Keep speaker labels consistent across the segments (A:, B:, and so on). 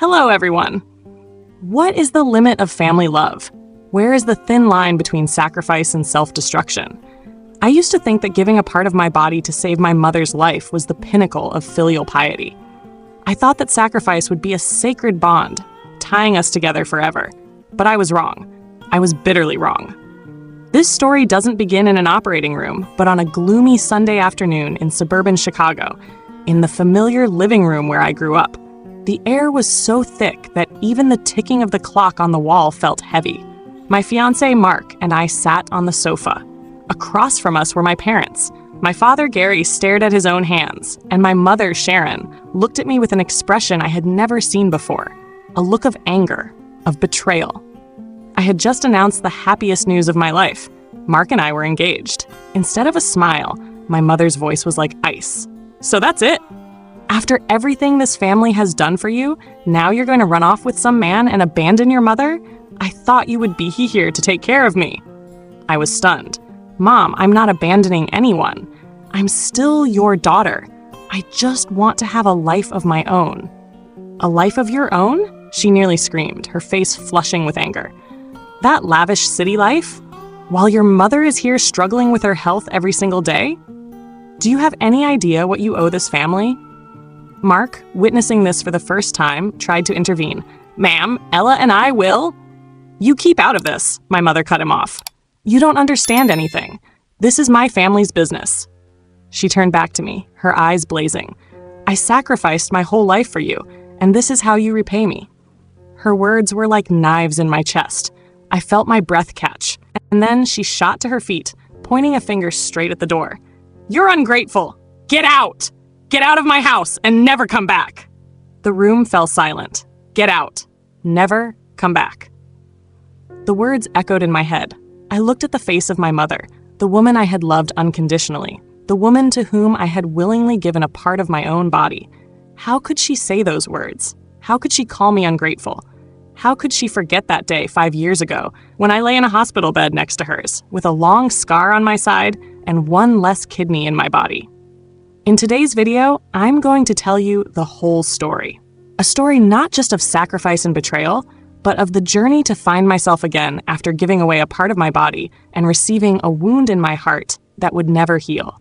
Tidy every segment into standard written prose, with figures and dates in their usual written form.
A: Hello, everyone. What is the limit of family love? Where is the thin line between sacrifice and self-destruction? I used to think that giving a part of my body to save my mother's life was the pinnacle of filial piety. I thought that sacrifice would be a sacred bond, tying us together forever. But I was wrong. I was bitterly wrong. This story doesn't begin in an operating room, but on a gloomy Sunday afternoon in suburban Chicago, in the familiar living room where I grew up. The air was so thick that even the ticking of the clock on the wall felt heavy. My fiancé, Mark, and I sat on the sofa. Across from us were my parents. My father, Gary, stared at his own hands, and my mother, Sharon, looked at me with an expression I had never seen before, a look of anger, of betrayal. I had just announced the happiest news of my life. Mark and I were engaged. Instead of a smile, my mother's voice was like ice. So that's it? After everything this family has done for you, now you're going to run off with some man and abandon your mother? I thought you would be here to take care of me. I was stunned. Mom, I'm not abandoning anyone. I'm still your daughter. I just want to have a life of my own. A life of your own? She nearly screamed, her face flushing with anger. That lavish city life? While your mother is here struggling with her health every single day? Do you have any idea what you owe this family? Mark, witnessing this for the first time, tried to intervene. Ma'am, Ella and I will. You keep out of this, my mother cut him off. You don't understand anything. This is my family's business. She turned back to me, her eyes blazing. I sacrificed my whole life for you, and this is how you repay me. Her words were like knives in my chest. I felt my breath catch, and then she shot to her feet, pointing a finger straight at the door. You're ungrateful. Get out! Get out of my house and never come back. The room fell silent. Get out. Never come back. The words echoed in my head. I looked at the face of my mother, the woman I had loved unconditionally, the woman to whom I had willingly given a part of my own body. How could she say those words? How could she call me ungrateful? How could she forget that day 5 years ago when I lay in a hospital bed next to hers, with a long scar on my side and one less kidney in my body? In today's video, I'm going to tell you the whole story. A story not just of sacrifice and betrayal, but of the journey to find myself again after giving away a part of my body and receiving a wound in my heart that would never heal.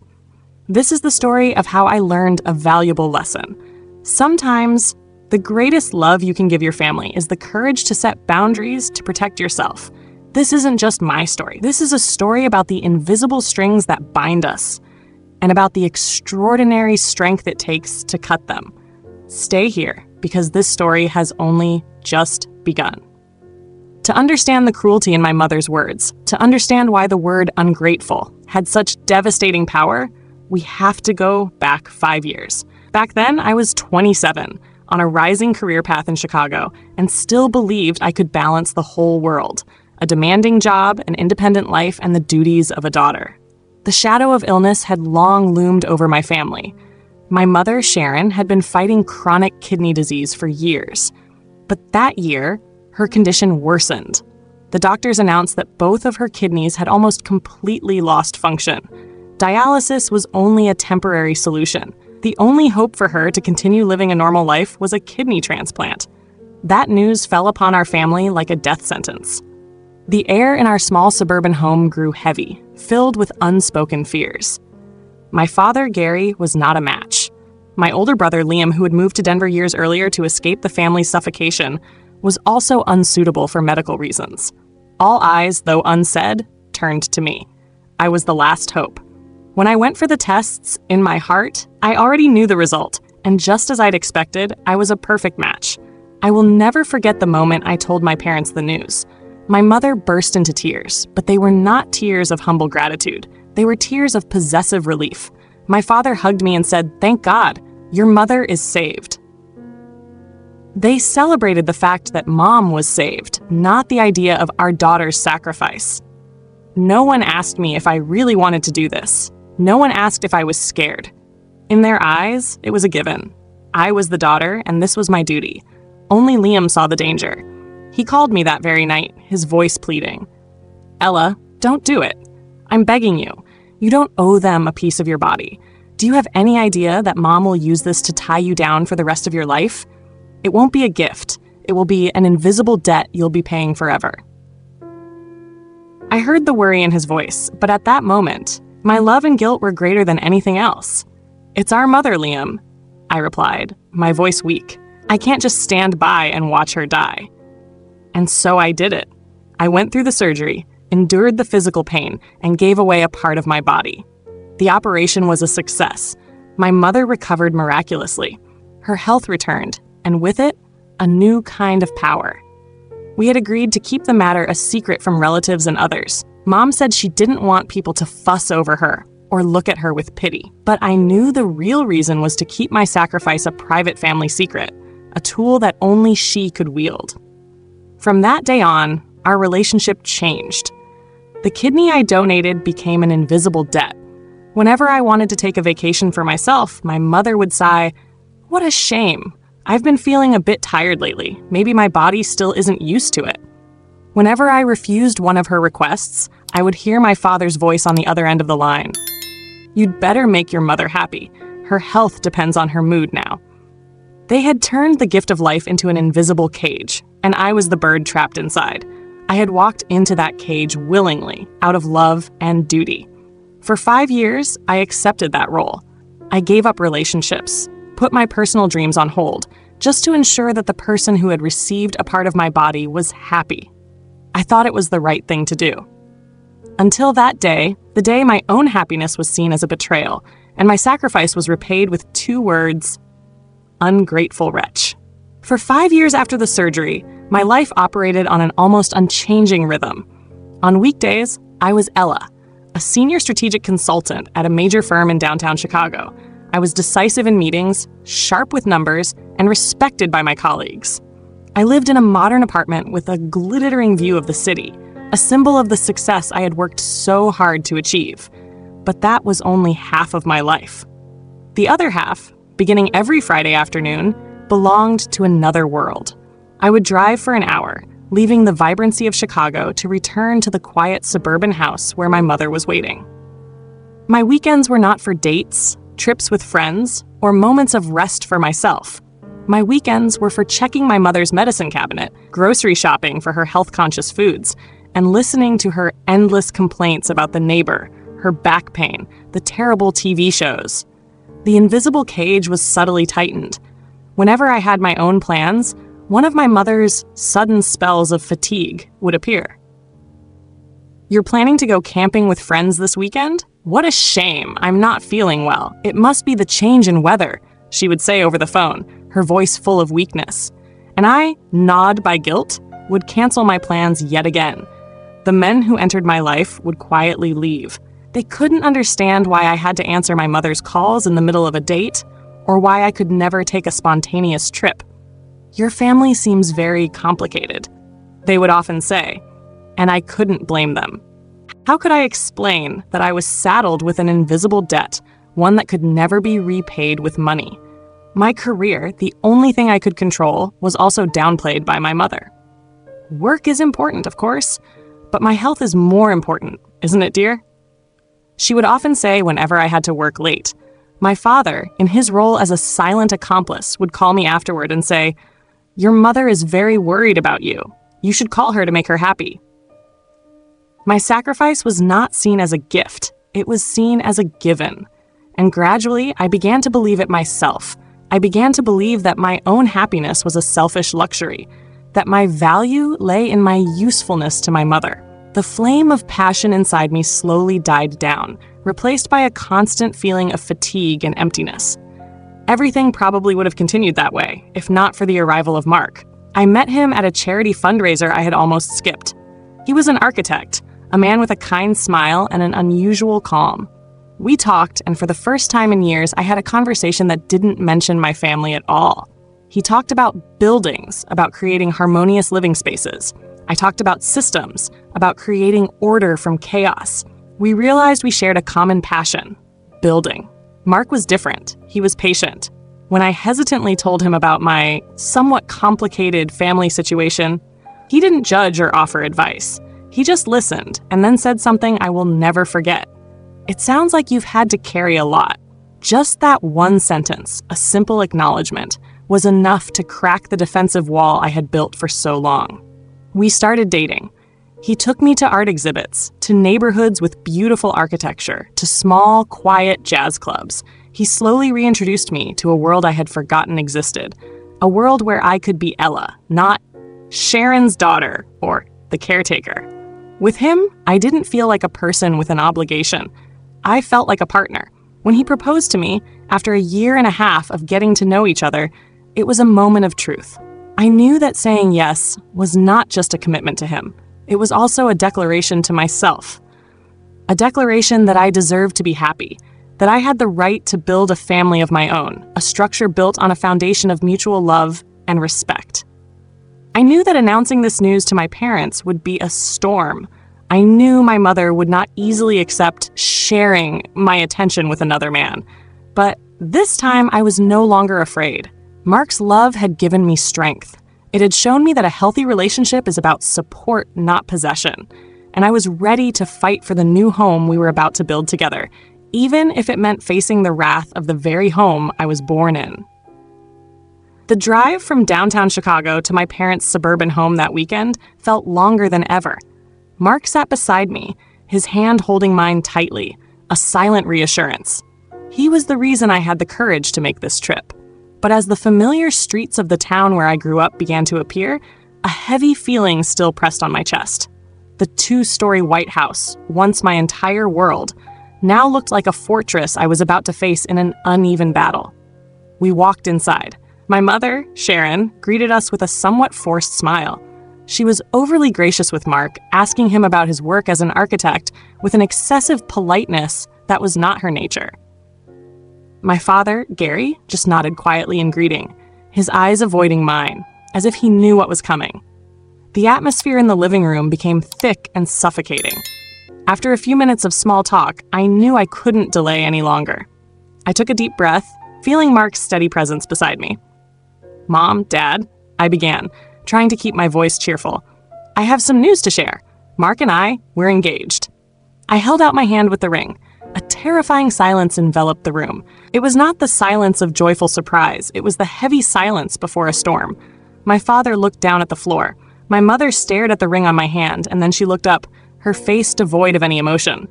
A: This is the story of how I learned a valuable lesson. Sometimes, the greatest love you can give your family is the courage to set boundaries to protect yourself. This isn't just my story. This is a story about the invisible strings that bind us, and about the extraordinary strength it takes to cut them. Stay here, because this story has only just begun. To understand the cruelty in my mother's words, to understand why the word ungrateful had such devastating power, we have to go back 5 years. Back then, I was 27, on a rising career path in Chicago, and still believed I could balance the whole world, a demanding job, an independent life, and the duties of a daughter. The shadow of illness had long loomed over my family. My mother, Sharon, had been fighting chronic kidney disease for years. But that year, her condition worsened. The doctors announced that both of her kidneys had almost completely lost function. Dialysis was only a temporary solution. The only hope for her to continue living a normal life was a kidney transplant. That news fell upon our family like a death sentence. The air in our small suburban home grew heavy, filled with unspoken fears. My father, Gary, was not a match. My older brother, Liam, who had moved to Denver years earlier to escape the family's suffocation, was also unsuitable for medical reasons. All eyes, though unsaid, turned to me. I was the last hope. When I went for the tests, in my heart, I already knew the result, and just as I'd expected, I was a perfect match. I will never forget the moment I told my parents the news. My mother burst into tears, but they were not tears of humble gratitude. They were tears of possessive relief. My father hugged me and said, "Thank God, your mother is saved." They celebrated the fact that Mom was saved, not the idea of our daughter's sacrifice. No one asked me if I really wanted to do this. No one asked if I was scared. In their eyes, it was a given. I was the daughter, and this was my duty. Only Liam saw the danger. He called me that very night, his voice pleading. Ella, don't do it. I'm begging you. You don't owe them a piece of your body. Do you have any idea that Mom will use this to tie you down for the rest of your life? It won't be a gift. It will be an invisible debt you'll be paying forever." I heard the worry in his voice, but at that moment, my love and guilt were greater than anything else. "It's our mother, Liam," I replied, my voice weak. "I can't just stand by and watch her die." And so I did it. I went through the surgery, endured the physical pain, and gave away a part of my body. The operation was a success. My mother recovered miraculously. Her health returned, and with it, a new kind of power. We had agreed to keep the matter a secret from relatives and others. Mom said she didn't want people to fuss over her or look at her with pity. But I knew the real reason was to keep my sacrifice a private family secret, a tool that only she could wield. From that day on, our relationship changed. The kidney I donated became an invisible debt. Whenever I wanted to take a vacation for myself, my mother would sigh, "What a shame. I've been feeling a bit tired lately. Maybe my body still isn't used to it." Whenever I refused one of her requests, I would hear my father's voice on the other end of the line. "You'd better make your mother happy. Her health depends on her mood now." They had turned the gift of life into an invisible cage, and I was the bird trapped inside. I had walked into that cage willingly, out of love and duty. For 5 years, I accepted that role. I gave up relationships, put my personal dreams on hold, just to ensure that the person who had received a part of my body was happy. I thought it was the right thing to do. Until that day, the day my own happiness was seen as a betrayal, and my sacrifice was repaid with 2 words: ungrateful wretch. For 5 years after the surgery, my life operated on an almost unchanging rhythm. On weekdays, I was Ella, a senior strategic consultant at a major firm in downtown Chicago. I was decisive in meetings, sharp with numbers, and respected by my colleagues. I lived in a modern apartment with a glittering view of the city, a symbol of the success I had worked so hard to achieve. But that was only half of my life. The other half, beginning every Friday afternoon, belonged to another world. I would drive for an hour, leaving the vibrancy of Chicago to return to the quiet suburban house where my mother was waiting. My weekends were not for dates, trips with friends, or moments of rest for myself. My weekends were for checking my mother's medicine cabinet, grocery shopping for her health-conscious foods, and listening to her endless complaints about the neighbor, her back pain, the terrible TV shows. The invisible cage was subtly tightened. Whenever I had my own plans, one of my mother's sudden spells of fatigue would appear. "You're planning to go camping with friends this weekend? What a shame. I'm not feeling well. It must be the change in weather," she would say over the phone, her voice full of weakness. And I, gnawed by guilt, would cancel my plans yet again. The men who entered my life would quietly leave. They couldn't understand why I had to answer my mother's calls in the middle of a date, or why I could never take a spontaneous trip. "Your family seems very complicated," they would often say, and I couldn't blame them. How could I explain that I was saddled with an invisible debt, one that could never be repaid with money? My career, the only thing I could control, was also downplayed by my mother. Work is important, of course, but my health is more important, isn't it, dear? She would often say whenever I had to work late. My father, in his role as a silent accomplice, would call me afterward and say, "Your mother is very worried about you. You should call her to make her happy." My sacrifice was not seen as a gift. It was seen as a given. And gradually, I began to believe it myself. I began to believe that my own happiness was a selfish luxury, that my value lay in my usefulness to my mother. The flame of passion inside me slowly died down, replaced by a constant feeling of fatigue and emptiness. Everything probably would have continued that way, if not for the arrival of Mark. I met him at a charity fundraiser I had almost skipped. He was an architect, a man with a kind smile and an unusual calm. We talked, and for the first time in years, I had a conversation that didn't mention my family at all. He talked about buildings, about creating harmonious living spaces. I talked about systems, about creating order from chaos. We realized we shared a common passion: building. Mark was different. He was patient. When I hesitantly told him about my somewhat complicated family situation, he didn't judge or offer advice. He just listened and then said something I will never forget. "It sounds like you've had to carry a lot." Just that one sentence, a simple acknowledgement, was enough to crack the defensive wall I had built for so long. We started dating. He took me to art exhibits, to neighborhoods with beautiful architecture, to small, quiet jazz clubs. He slowly reintroduced me to a world I had forgotten existed, a world where I could be Ella, not Sharon's daughter or the caretaker. With him, I didn't feel like a person with an obligation. I felt like a partner. When he proposed to me, after a year and a half of getting to know each other, it was a moment of truth. I knew that saying yes was not just a commitment to him. It was also a declaration to myself. A declaration that I deserved to be happy, that I had the right to build a family of my own, a structure built on a foundation of mutual love and respect. I knew that announcing this news to my parents would be a storm. I knew my mother would not easily accept sharing my attention with another man. But this time I was no longer afraid. Mark's love had given me strength. It had shown me that a healthy relationship is about support, not possession. And I was ready to fight for the new home we were about to build together, even if it meant facing the wrath of the very home I was born in. The drive from downtown Chicago to my parents' suburban home that weekend felt longer than ever. Mark sat beside me, his hand holding mine tightly, a silent reassurance. He was the reason I had the courage to make this trip. But as the familiar streets of the town where I grew up began to appear, a heavy feeling still pressed on my chest. The 2-story White House, once my entire world, now looked like a fortress I was about to face in an uneven battle. We walked inside. My mother, Sharon, greeted us with a somewhat forced smile. She was overly gracious with Mark, asking him about his work as an architect with an excessive politeness that was not her nature. My father, Gary, just nodded quietly in greeting, his eyes avoiding mine, as if he knew what was coming. The atmosphere in the living room became thick and suffocating. After a few minutes of small talk, I knew I couldn't delay any longer. I took a deep breath, feeling Mark's steady presence beside me. "Mom, Dad," I began, trying to keep my voice cheerful. "I have some news to share. Mark and we're engaged." I held out my hand with the ring. A terrifying silence enveloped the room. It was not the silence of joyful surprise. It was the heavy silence before a storm. My father looked down at the floor. My mother stared at the ring on my hand, and then she looked up, her face devoid of any emotion.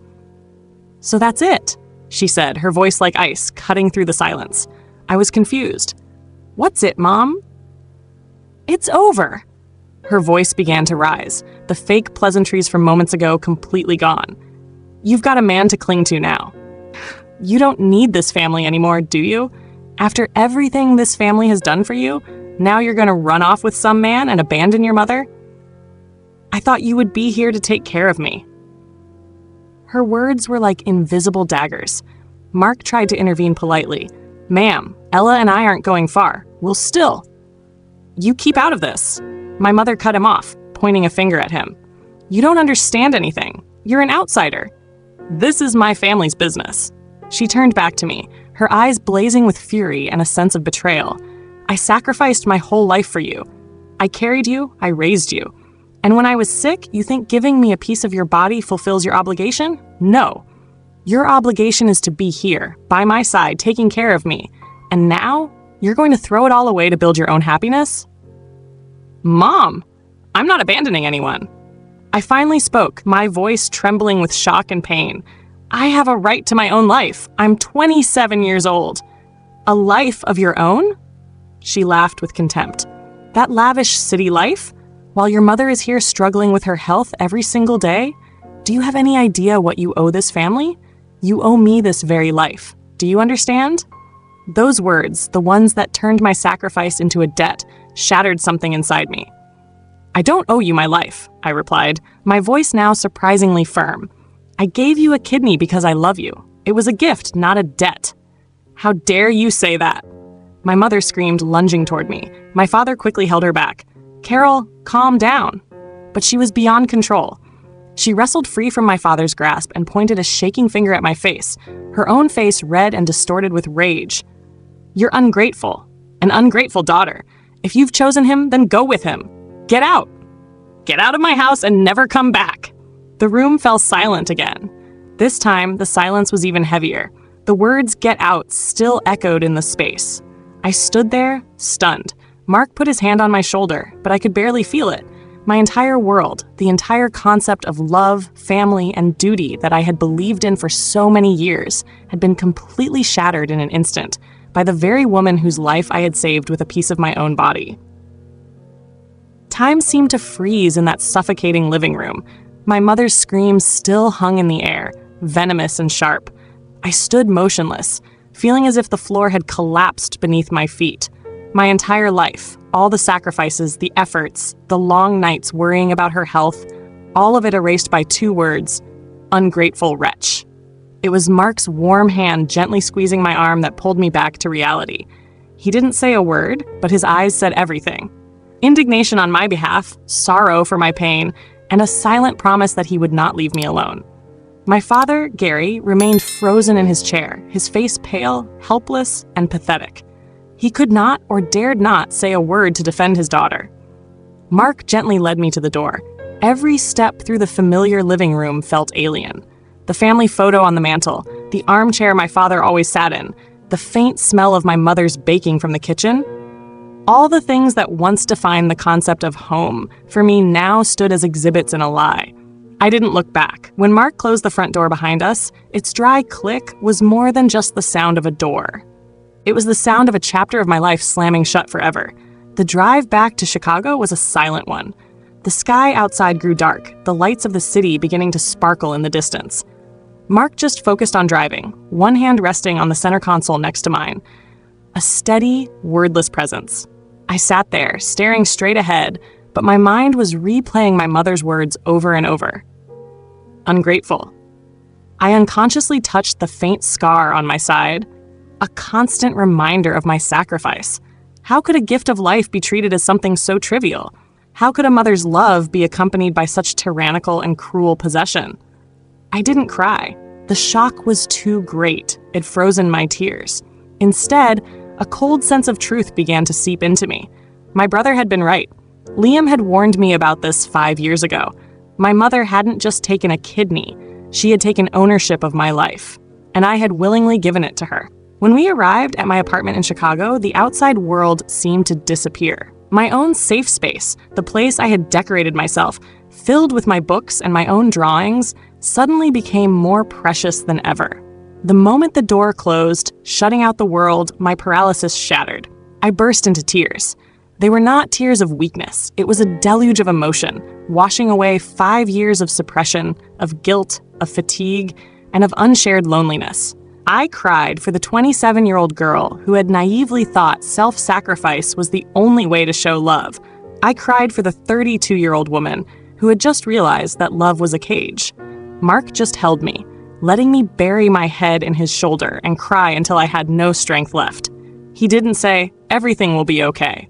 A: "So that's it," she said, her voice like ice, cutting through the silence. I was confused. "What's it, Mom?" "It's over." Her voice began to rise, the fake pleasantries from moments ago completely gone. "You've got a man to cling to now. You don't need this family anymore, do you? After everything this family has done for you, now you're going to run off with some man and abandon your mother? I thought you would be here to take care of me." Her words were like invisible daggers. Mark tried to intervene politely. "Ma'am, Ella and I aren't going far. We'll still." "You keep out of this." My mother cut him off, pointing a finger at him. "You don't understand anything. You're an outsider. This is my family's business." She turned back to me, her eyes blazing with fury and a sense of betrayal. "I sacrificed my whole life for you. I carried you, I raised you. And when I was sick, you think giving me a piece of your body fulfills your obligation? No. Your obligation is to be here, by my side, taking care of me. And now, you're going to throw it all away to build your own happiness?" "Mom, I'm not abandoning anyone." I finally spoke, my voice trembling with shock and pain. "I have a right to my own life. I'm 27 years old." "A life of your own?" She laughed with contempt. "That lavish city life? While your mother is here struggling with her health every single day? Do you have any idea what you owe this family? You owe me this very life. Do you understand?" Those words, the ones that turned my sacrifice into a debt, shattered something inside me. "I don't owe you my life," I replied, my voice now surprisingly firm. "I gave you a kidney because I love you. It was a gift, not a debt." "How dare you say that?" My mother screamed, lunging toward me. My father quickly held her back. "Carol, calm down." But she was beyond control. She wrestled free from my father's grasp and pointed a shaking finger at my face, her own face red and distorted with rage. "You're ungrateful. An ungrateful daughter. If you've chosen him, then go with him. Get out. Get out of my house and never come back." The room fell silent again. This time, the silence was even heavier. The words "get out" still echoed in the space. I stood there, stunned. Mark put his hand on my shoulder, but I could barely feel it. My entire world, the entire concept of love, family, and duty that I had believed in for so many years, had been completely shattered in an instant by the very woman whose life I had saved with a piece of my own body. Time seemed to freeze in that suffocating living room. My mother's screams still hung in the air, venomous and sharp. I stood motionless, feeling as if the floor had collapsed beneath my feet. My entire life, all the sacrifices, the efforts, the long nights worrying about her health, all of it erased by 2 words: ungrateful wretch. It was Mark's warm hand gently squeezing my arm that pulled me back to reality. He didn't say a word, but his eyes said everything. Indignation on my behalf, sorrow for my pain, and a silent promise that he would not leave me alone. My father, Gary, remained frozen in his chair, his face pale, helpless, and pathetic. He could not or dared not say a word to defend his daughter. Mark gently led me to the door. Every step through the familiar living room felt alien. The family photo on the mantel, the armchair my father always sat in, the faint smell of my mother's baking from the kitchen. All the things that once defined the concept of home, for me now stood as exhibits in a lie. I didn't look back. When Mark closed the front door behind us, its dry click was more than just the sound of a door. It was the sound of a chapter of my life slamming shut forever. The drive back to Chicago was a silent one. The sky outside grew dark, the lights of the city beginning to sparkle in the distance. Mark just focused on driving, one hand resting on the center console next to mine. A steady, wordless presence. I sat there, staring straight ahead, but my mind was replaying my mother's words over and over. Ungrateful. I unconsciously touched the faint scar on my side, a constant reminder of my sacrifice. How could a gift of life be treated as something so trivial? How could a mother's love be accompanied by such tyrannical and cruel possession? I didn't cry. The shock was too great. It frozen my tears. Instead, a cold sense of truth began to seep into me. My brother had been right. Liam had warned me about this 5 years ago. My mother hadn't just taken a kidney. She had taken ownership of my life, and I had willingly given it to her. When we arrived at my apartment in Chicago, the outside world seemed to disappear. My own safe space, the place I had decorated myself, filled with my books and my own drawings, suddenly became more precious than ever. The moment the door closed, shutting out the world, my paralysis shattered. I burst into tears. They were not tears of weakness. It was a deluge of emotion, washing away 5 years of suppression, of guilt, of fatigue, and of unshared loneliness. I cried for the 27-year-old girl who had naively thought self-sacrifice was the only way to show love. I cried for the 32-year-old woman who had just realized that love was a cage. Mark just held me, letting me bury my head in his shoulder and cry until I had no strength left. He didn't say, "Everything will be okay."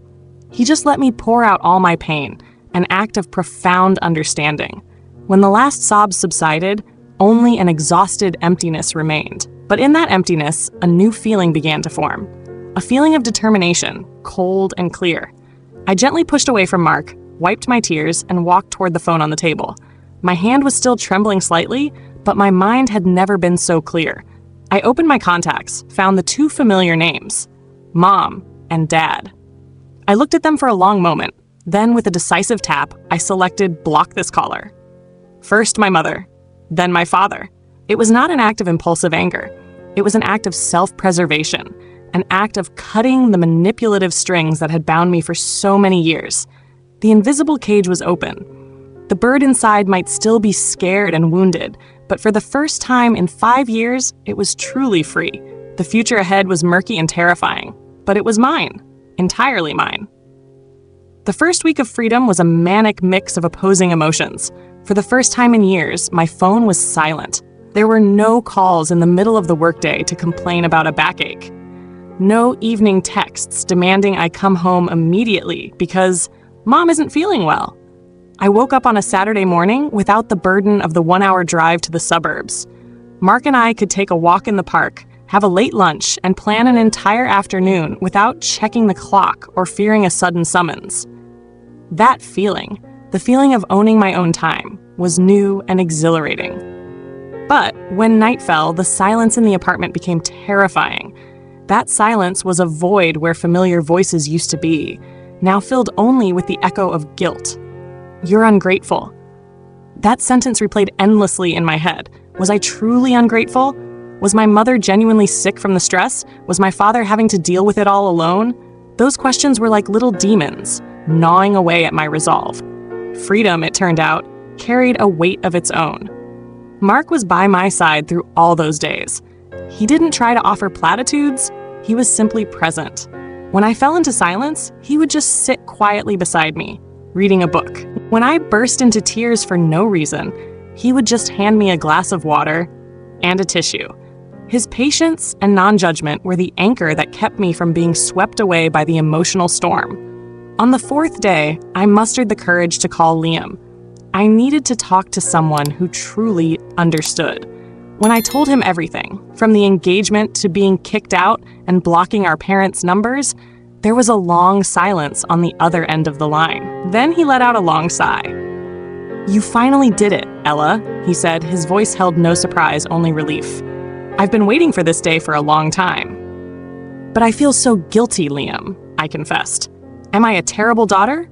A: He just let me pour out all my pain, an act of profound understanding. When the last sobs subsided, only an exhausted emptiness remained. But in that emptiness, a new feeling began to form. A feeling of determination, cold and clear. I gently pushed away from Mark, wiped my tears, and walked toward the phone on the table. My hand was still trembling slightly, but my mind had never been so clear. I opened my contacts, found the 2 familiar names, Mom and Dad. I looked at them for a long moment. Then, with a decisive tap, I selected block this caller. First my mother, then my father. It was not an act of impulsive anger. It was an act of self-preservation, an act of cutting the manipulative strings that had bound me for so many years. The invisible cage was open. The bird inside might still be scared and wounded, but for the first time in 5 years, it was truly free. The future ahead was murky and terrifying, but it was mine, entirely mine. The first week of freedom was a manic mix of opposing emotions. For the first time in years, my phone was silent. There were no calls in the middle of the workday to complain about a backache. No evening texts demanding I come home immediately because Mom isn't feeling well. I woke up on a Saturday morning without the burden of the 1-hour drive to the suburbs. Mark and I could take a walk in the park, have a late lunch, and plan an entire afternoon without checking the clock or fearing a sudden summons. That feeling, the feeling of owning my own time, was new and exhilarating. But when night fell, the silence in the apartment became terrifying. That silence was a void where familiar voices used to be, now filled only with the echo of guilt. "You're ungrateful." That sentence replayed endlessly in my head. Was I truly ungrateful? Was my mother genuinely sick from the stress? Was my father having to deal with it all alone? Those questions were like little demons, gnawing away at my resolve. Freedom, it turned out, carried a weight of its own. Mark was by my side through all those days. He didn't try to offer platitudes, he was simply present. When I fell into silence, he would just sit quietly beside me, reading a book. When I burst into tears for no reason, he would just hand me a glass of water and a tissue. His patience and non-judgment were the anchor that kept me from being swept away by the emotional storm. On the fourth day, I mustered the courage to call Liam. I needed to talk to someone who truly understood. When I told him everything, from the engagement to being kicked out and blocking our parents' numbers, there was a long silence on the other end of the line. Then he let out a long sigh. "You finally did it, Ella," he said. His voice held no surprise, only relief. "I've been waiting for this day for a long time." "But I feel so guilty, Liam," I confessed. "Am I a terrible daughter?"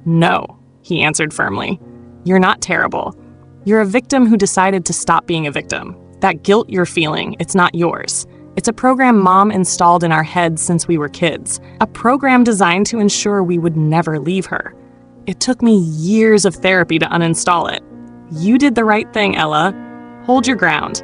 A: "No," he answered firmly. "You're not terrible. You're a victim who decided to stop being a victim. That guilt you're feeling, it's not yours. It's a program Mom installed in our heads since we were kids, a program designed to ensure we would never leave her. It took me years of therapy to uninstall it. You did the right thing, Ella. Hold your ground."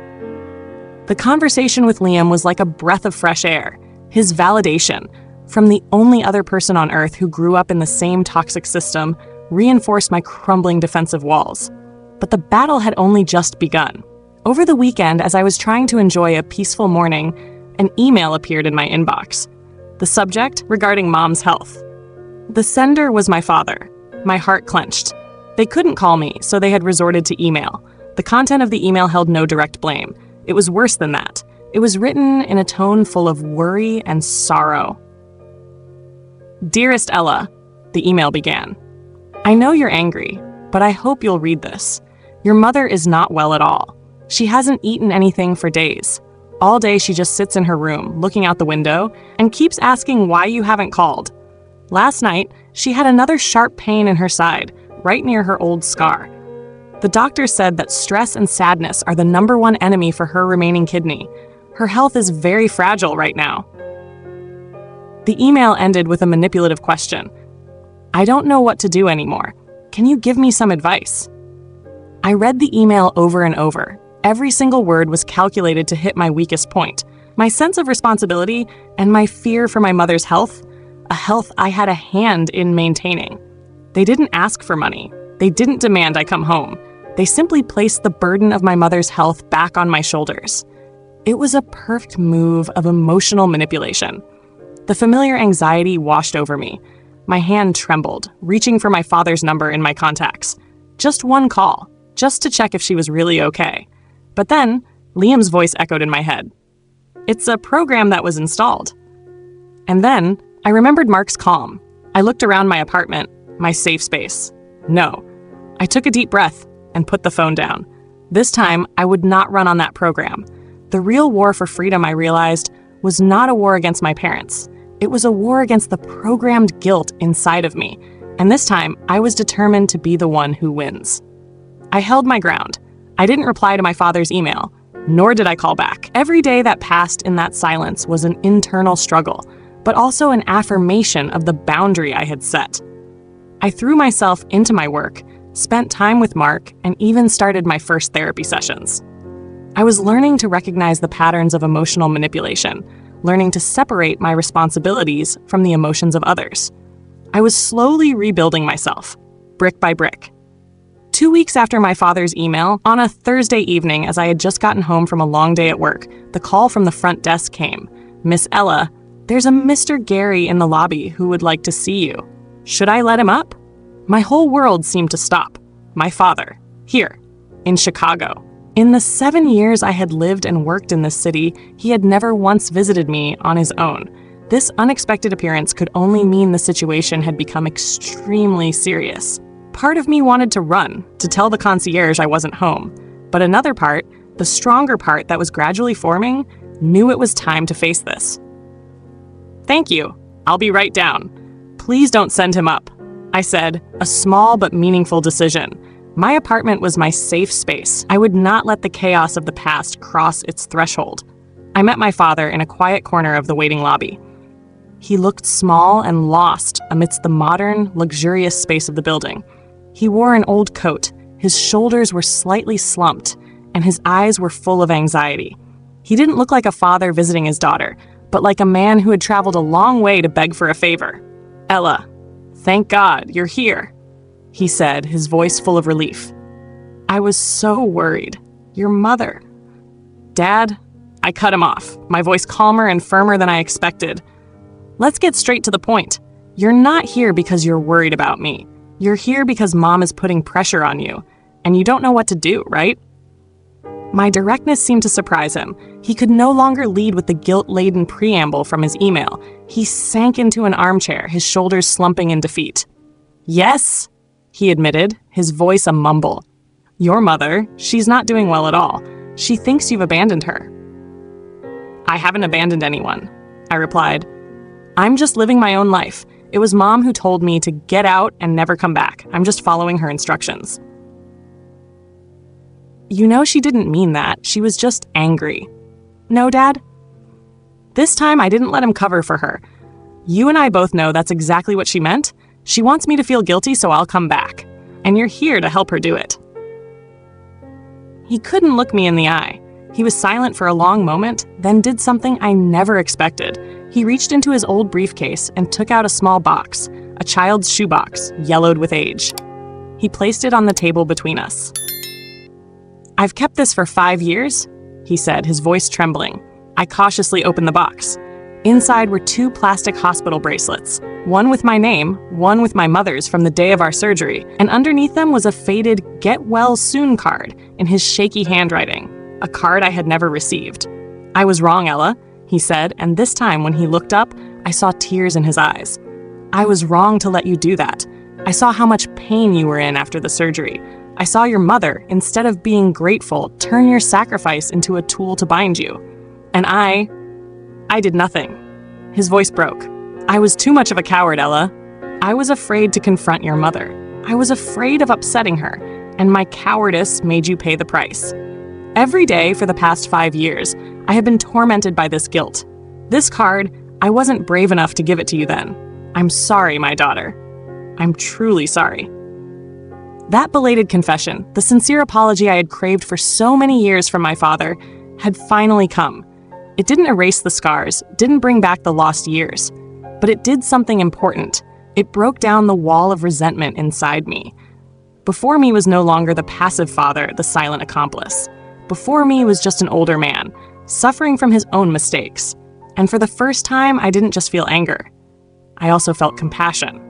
A: The conversation with Liam was like a breath of fresh air. His validation, from the only other person on earth who grew up in the same toxic system, reinforced my crumbling defensive walls. But the battle had only just begun. Over the weekend, as I was trying to enjoy a peaceful morning, an email appeared in my inbox. The subject, regarding Mom's health. The sender was my father. My heart clenched. They couldn't call me, so they had resorted to email. The content of the email held no direct blame. It was worse than that. It was written in a tone full of worry and sorrow. "Dearest Ella," the email began. "I know you're angry, but I hope you'll read this. Your mother is not well at all. She hasn't eaten anything for days. All day she just sits in her room, looking out the window, and keeps asking why you haven't called. Last night, she had another sharp pain in her side, right near her old scar. The doctor said that stress and sadness are the #1 enemy for her remaining kidney. Her health is very fragile right now." The email ended with a manipulative question. "I don't know what to do anymore. Can you give me some advice?" I read the email over and over. Every single word was calculated to hit my weakest point, my sense of responsibility and my fear for my mother's health, a health I had a hand in maintaining. They didn't ask for money. They didn't demand I come home. They simply placed the burden of my mother's health back on my shoulders. It was a perfect move of emotional manipulation. The familiar anxiety washed over me. My hand trembled, reaching for my father's number in my contacts. Just one call, just to check if she was really okay. But then, Liam's voice echoed in my head. "It's a program that was installed." And then, I remembered Mark's calm. I looked around my apartment, my safe space. No. I took a deep breath and put the phone down. This time, I would not run on that program. The real war for freedom, I realized, was not a war against my parents. It was a war against the programmed guilt inside of me. And this time, I was determined to be the one who wins. I held my ground. I didn't reply to my father's email, nor did I call back. Every day that passed in that silence was an internal struggle, but also an affirmation of the boundary I had set. I threw myself into my work, spent time with Mark, and even started my first therapy sessions. I was learning to recognize the patterns of emotional manipulation, learning to separate my responsibilities from the emotions of others. I was slowly rebuilding myself, brick by brick. 2 weeks after my father's email, on a Thursday evening as I had just gotten home from a long day at work, the call from the front desk came. "Miss Ella, there's a Mr. Gary in the lobby who would like to see you. Should I let him up?" My whole world seemed to stop. My father, here, in Chicago. In the 7 years I had lived and worked in this city, he had never once visited me on his own. This unexpected appearance could only mean the situation had become extremely serious. Part of me wanted to run, to tell the concierge I wasn't home. But another part, the stronger part that was gradually forming, knew it was time to face this. Thank you. I'll be right down. Please don't send him up, I said, a small but meaningful decision. My apartment was my safe space. I would not let the chaos of the past cross its threshold. I met my father in a quiet corner of the waiting lobby. He looked small and lost amidst the modern, luxurious space of the building. He wore an old coat, his shoulders were slightly slumped, and his eyes were full of anxiety. He didn't look like a father visiting his daughter, but like a man who had traveled a long way to beg for a favor. "Ella, thank God you're here," he said, his voice full of relief. I was so worried. Your mother. Dad, I cut him off, my voice calmer and firmer than I expected. Let's get straight to the point. You're not here because you're worried about me. You're here because Mom is putting pressure on you, and you don't know what to do, right? My directness seemed to surprise him. He could no longer lead with the guilt-laden preamble from his email. He sank into an armchair, his shoulders slumping in defeat. Yes, he admitted, his voice a mumble. Your mother, she's not doing well at all. She thinks you've abandoned her. I haven't abandoned anyone, I replied. I'm just living my own life. It was Mom who told me to get out and never come back. I'm just following her instructions. You know she didn't mean that. She was just angry. No, Dad? This time I didn't let him cover for her. You and I both know that's exactly what she meant. She wants me to feel guilty, so I'll come back. And you're here to help her do it. He couldn't look me in the eye. He was silent for a long moment, then did something I never expected. He reached into his old briefcase and took out a small box, a child's shoebox, yellowed with age. He placed it on the table between us. I've kept this for 5 years, he said, his voice trembling. I cautiously opened the box. Inside were 2 plastic hospital bracelets, one with my name, one with my mother's from the day of our surgery, and underneath them was a faded "Get Well Soon" card in his shaky handwriting, a card I had never received. I was wrong, Ella, he said, and this time when he looked up, I saw tears in his eyes. I was wrong to let you do that. I saw how much pain you were in after the surgery. I saw your mother, instead of being grateful, turn your sacrifice into a tool to bind you. And I did nothing. His voice broke. I was too much of a coward, Ella. I was afraid to confront your mother. I was afraid of upsetting her, and my cowardice made you pay the price. Every day for the past 5 years, I have been tormented by this guilt. This card, I wasn't brave enough to give it to you then. I'm sorry, my daughter. I'm truly sorry. That belated confession, the sincere apology I had craved for so many years from my father, had finally come. It didn't erase the scars, didn't bring back the lost years, but it did something important. It broke down the wall of resentment inside me. Before me was no longer the passive father, the silent accomplice. Before me was just an older man, suffering from his own mistakes. And for the first time, I didn't just feel anger. I also felt compassion.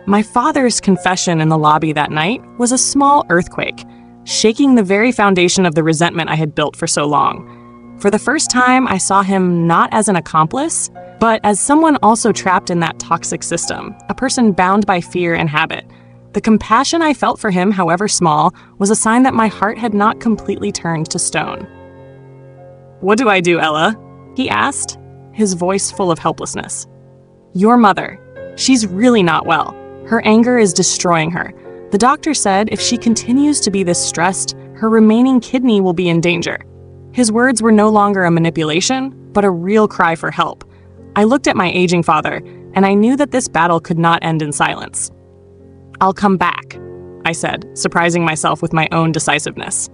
A: My father's confession in the lobby that night was a small earthquake, shaking the very foundation of the resentment I had built for so long. For the first time, I saw him not as an accomplice, but as someone also trapped in that toxic system, a person bound by fear and habit. The compassion I felt for him, however small, was a sign that my heart had not completely turned to stone. What do I do, Ella? He asked, his voice full of helplessness. Your mother. She's really not well. Her anger is destroying her. The doctor said if she continues to be this stressed, her remaining kidney will be in danger. His words were no longer a manipulation, but a real cry for help. I looked at my aging father, and I knew that this battle could not end in silence. I'll come back, I said, surprising myself with my own decisiveness.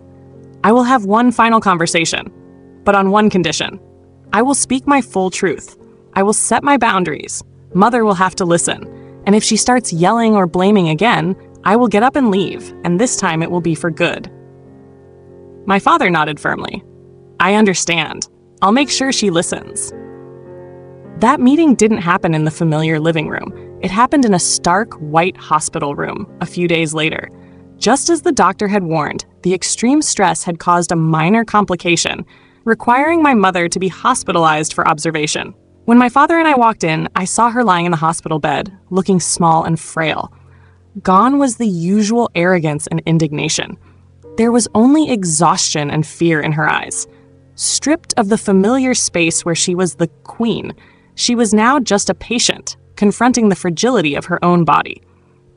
A: I will have one final conversation, but on one condition. I will speak my full truth. I will set my boundaries. Mother will have to listen, and if she starts yelling or blaming again, I will get up and leave, and this time it will be for good. My father nodded firmly. I understand. I'll make sure she listens. That meeting didn't happen in the familiar living room. It happened in a stark, white hospital room a few days later. Just as the doctor had warned, the extreme stress had caused a minor complication, requiring my mother to be hospitalized for observation. When my father and I walked in, I saw her lying in the hospital bed, looking small and frail. Gone was the usual arrogance and indignation. There was only exhaustion and fear in her eyes. Stripped of the familiar space where she was the queen, She was now just a patient, confronting the fragility of her own body.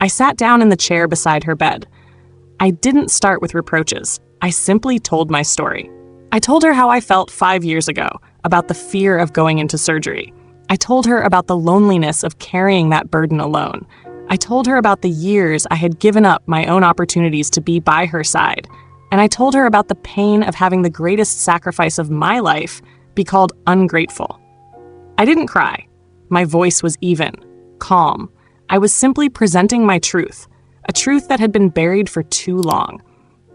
A: I sat down in the chair beside her bed. I didn't start with reproaches. I simply told my story. I told her how I felt 5 years ago, about the fear of going into surgery. I told her about the loneliness of carrying that burden alone. I told her about the years I had given up my own opportunities to be by her side. And I told her about the pain of having the greatest sacrifice of my life be called ungrateful. I didn't cry. My voice was even, calm. I was simply presenting my truth, a truth that had been buried for too long.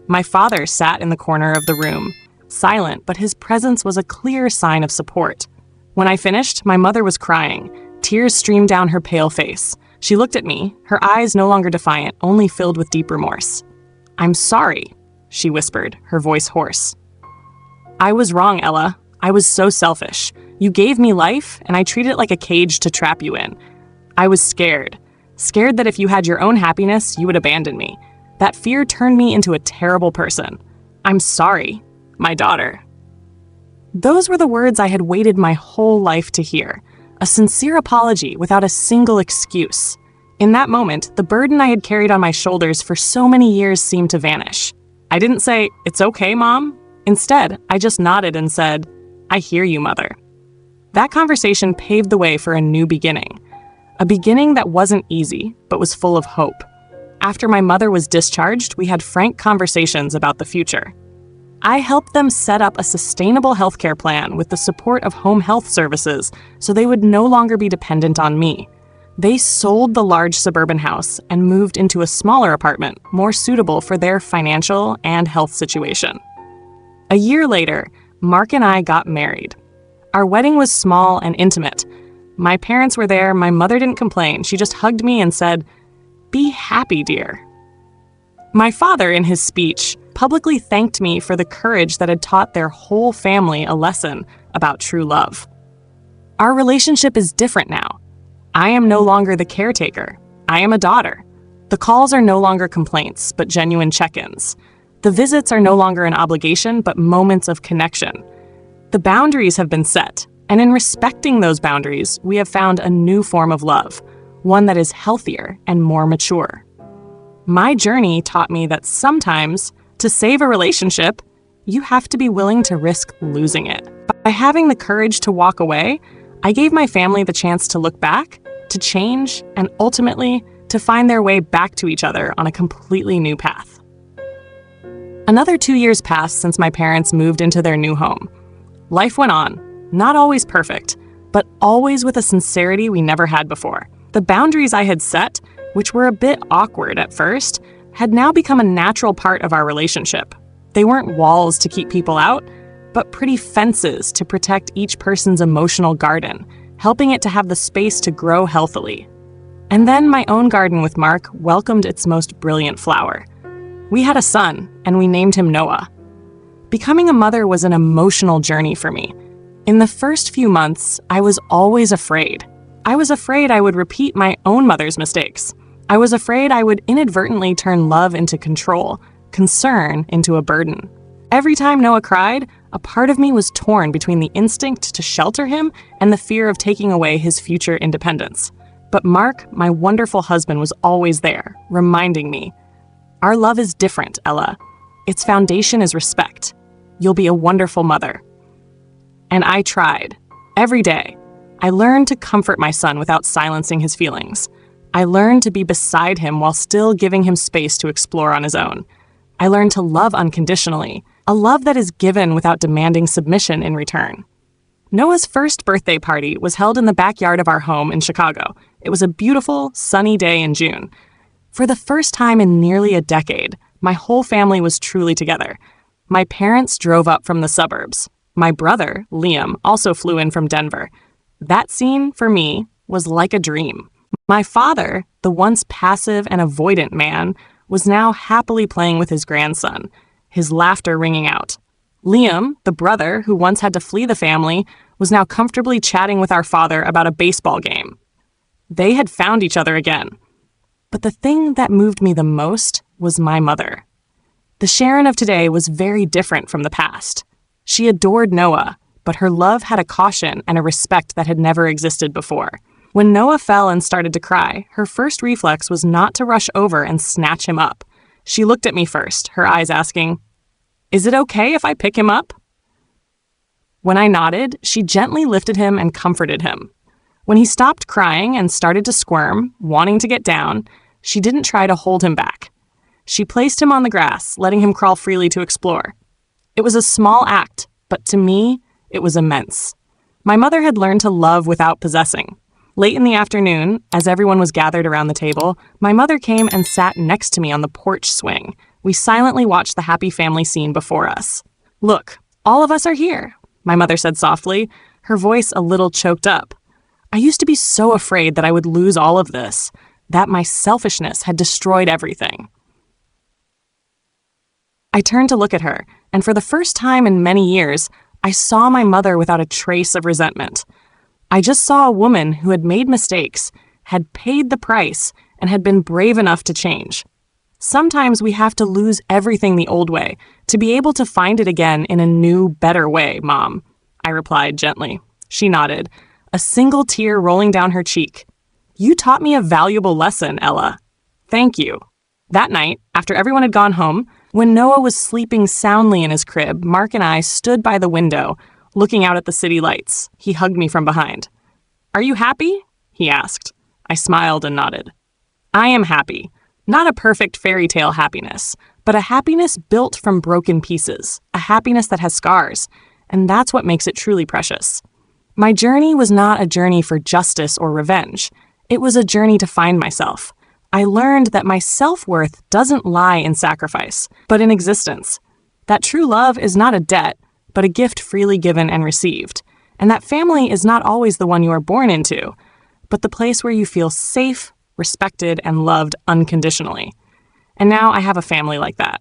A: My father sat in the corner of the room, silent, but his presence was a clear sign of support. When I finished, my mother was crying. Tears streamed down her pale face. She looked at me, her eyes no longer defiant, only filled with deep remorse. "I'm sorry," she whispered, her voice hoarse. "I was wrong, Ella. I was so selfish. You gave me life, and I treated it like a cage to trap you in. I was scared. Scared that if you had your own happiness, you would abandon me. That fear turned me into a terrible person. I'm sorry, my daughter." Those were the words I had waited my whole life to hear. A sincere apology without a single excuse. In that moment, the burden I had carried on my shoulders for so many years seemed to vanish. I didn't say, "It's okay, Mom." Instead, I just nodded and said, "I hear you, Mother." That conversation paved the way for a new beginning. A beginning that wasn't easy, but was full of hope. After my mother was discharged, we had frank conversations about the future. I helped them set up a sustainable healthcare plan with the support of home health services so they would no longer be dependent on me. They sold the large suburban house and moved into a smaller apartment, more suitable for their financial and health situation. A year later, Mark and I got married. Our wedding was small and intimate. My parents were there, my mother didn't complain, she just hugged me and said, "Be happy, dear." My father, in his speech, publicly thanked me for the courage that had taught their whole family a lesson about true love. Our relationship is different now. I am no longer the caretaker. I am a daughter. The calls are no longer complaints, but genuine check-ins. The visits are no longer an obligation, but moments of connection. The boundaries have been set, and in respecting those boundaries, we have found a new form of love, one that is healthier and more mature. My journey taught me that sometimes, to save a relationship, you have to be willing to risk losing it. By having the courage to walk away, I gave my family the chance to look back, to change, and ultimately to find their way back to each other on a completely new path. Another 2 years passed since my parents moved into their new home. Life went on, not always perfect, but always with a sincerity we never had before. The boundaries I had set, which were a bit awkward at first, had now become a natural part of our relationship. They weren't walls to keep people out, but pretty fences to protect each person's emotional garden, helping it to have the space to grow healthily. And then my own garden with Mark welcomed its most brilliant flower. We had a son, and we named him Noah. Becoming a mother was an emotional journey for me. In the first few months, I was always afraid. I was afraid I would repeat my own mother's mistakes. I was afraid I would inadvertently turn love into control, concern into a burden. Every time Noah cried, a part of me was torn between the instinct to shelter him and the fear of taking away his future independence. But Mark, my wonderful husband, was always there, reminding me, "Our love is different, Ella. Its foundation is respect. You'll be a wonderful mother." And I tried. Every day. I learned to comfort my son without silencing his feelings. I learned to be beside him while still giving him space to explore on his own. I learned to love unconditionally, a love that is given without demanding submission in return. Noah's first birthday party was held in the backyard of our home in Chicago. It was a beautiful, sunny day in June. For the first time in nearly a decade, my whole family was truly together. My parents drove up from the suburbs. My brother, Liam, also flew in from Denver. That scene, for me, was like a dream. My father, the once passive and avoidant man, was now happily playing with his grandson, his laughter ringing out. Liam, the brother who once had to flee the family, was now comfortably chatting with our father about a baseball game. They had found each other again. But the thing that moved me the most was my mother. The Sharon of today was very different from the past. She adored Noah, but her love had a caution and a respect that had never existed before. When Noah fell and started to cry, her first reflex was not to rush over and snatch him up. She looked at me first, her eyes asking, "Is it okay if I pick him up?" When I nodded, she gently lifted him and comforted him. When he stopped crying and started to squirm, wanting to get down, she didn't try to hold him back. She placed him on the grass, letting him crawl freely to explore. It was a small act, but to me, it was immense. My mother had learned to love without possessing. Late in the afternoon, as everyone was gathered around the table, my mother came and sat next to me on the porch swing. We silently watched the happy family scene before us. "Look, all of us are here," my mother said softly, her voice a little choked up. I used to be so afraid that I would lose all of this, that my selfishness had destroyed everything. I turned to look at her, and for the first time in many years, I saw my mother without a trace of resentment. I just saw a woman who had made mistakes, had paid the price, and had been brave enough to change. Sometimes we have to lose everything the old way to be able to find it again in a new, better way, Mom, I replied gently. She nodded, a single tear rolling down her cheek. "You taught me a valuable lesson, Ella. Thank you." That night, after everyone had gone home, when Noah was sleeping soundly in his crib, Mark and I stood by the window, looking out at the city lights. He hugged me from behind. "Are you happy?" he asked. I smiled and nodded. I am happy. Not a perfect fairy tale happiness, but a happiness built from broken pieces, a happiness that has scars, and that's what makes it truly precious. My journey was not a journey for justice or revenge. It was a journey to find myself. I learned that my self-worth doesn't lie in sacrifice, but in existence. That true love is not a debt, but a gift freely given and received. And that family is not always the one you are born into, but the place where you feel safe, respected, and loved unconditionally. And now I have a family like that.